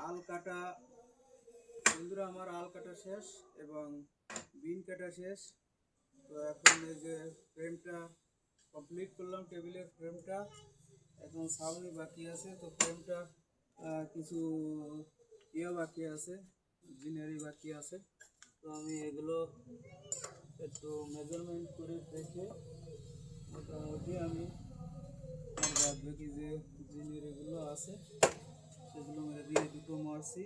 আল কাটা বন্ধুরা, আমার আল কাটা শেষ এবং বিন কাটা শেষ। তো এখন এই যে ফ্রেমটা কমপ্লিট করলাম, টেবিলের ফ্রেমটা। এখন সাউনি বাকি আছে, তো ফ্রেমটা কিছু বাকি আছে, জিনারি বাকি আছে। তো আমি এগুলো একটু মেজারমেন্ট করে দেখে মোটামুটি আমি বাদ বাকি যে জিনারিগুলো আছে সেগুলো মেরে দিয়ে দুটো মারছি।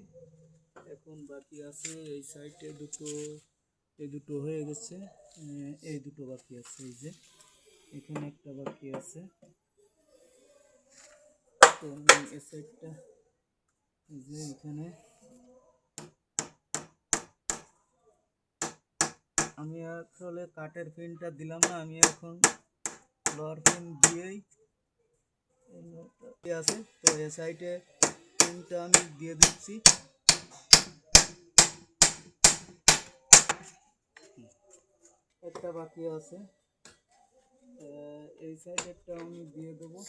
এখন বাকি আছে এই সাইডে দুটো, এই দুটো হয়ে গেছে, এই দুটো বাকি আছে, এই যে এখানে একটা বাকি আছে। তো আমি এই সাইডটা, এই যে এখানে আমি আসলে কাঠের পিনটা দিলাম না, আমি এখন লোহার পিন দিয়েই আছে। তো এই সাইডে পিনটা আমি দিয়ে দিচ্ছি। একটা বাকি আছে, এই সাইডেরটা আমি দিয়ে দেবো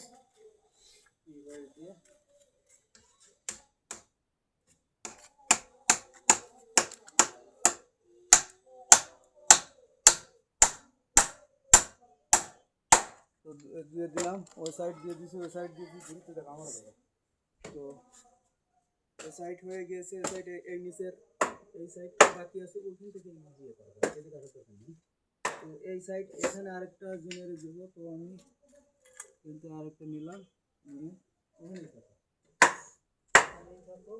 দিয়ে। তো দিয়ে দিলাম, ওই সাইড দিয়ে দিচ্ছি, ওই সাইড দিয়ে দিচ্ছি। তো দেখ আমার তো এই সাইড হয়ে গিয়েছে, এই সাইডে এই নিচের এই সাইডটা বাকি আছে, ওইখান থেকে দিয়ে পারবো তো এই সাইড এখানে আরেকটা জেনারে দেব। তো আমি কিন্তু আরেকটা নিলাম, ওখানে থাকো,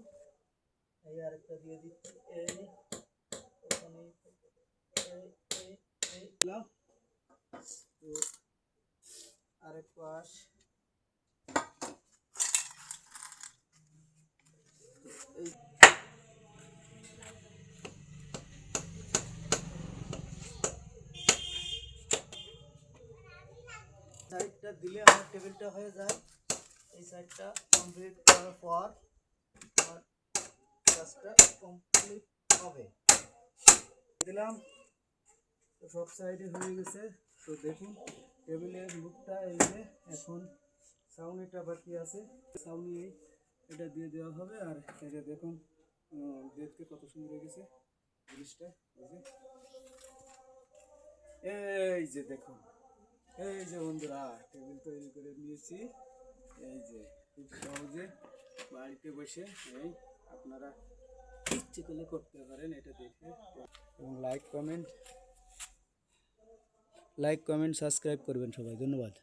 এই আরেকটা দিয়ে দিচ্ছি, এই ওখানে দিলাম। তো আরেক পাশ এই সাইডটা দিলে আমার টেবিলটা হয়ে যায়। এই সাইডটা কমপ্লিট করার পর আমার কাজটা কমপ্লিট হবে। দিলাম, তো সব সাইডে হয়ে গেছে। তো দেখুন টেবিলের লুকটা এই যে। এখন ছাউনিটা বাকি আছে, ছাউনি এটা দিয়ে দেওয়া হবে। আর এটা দেখুন দেখতে কত সুন্দর হয়ে গেছে জিনিসটা। এই যে দেখুন, এই যে বন্ধুরা টেবিল তৈরি করে নিয়েছি। এই যে খুব সহজে বাড়িতে বসে এই আপনারা ইচ্ছে করলে করতে পারেন এটা দেখে। এবং লাইক কমেন্ট সাবস্ক্রাইব করবেন সবাই। ধন্যবাদ।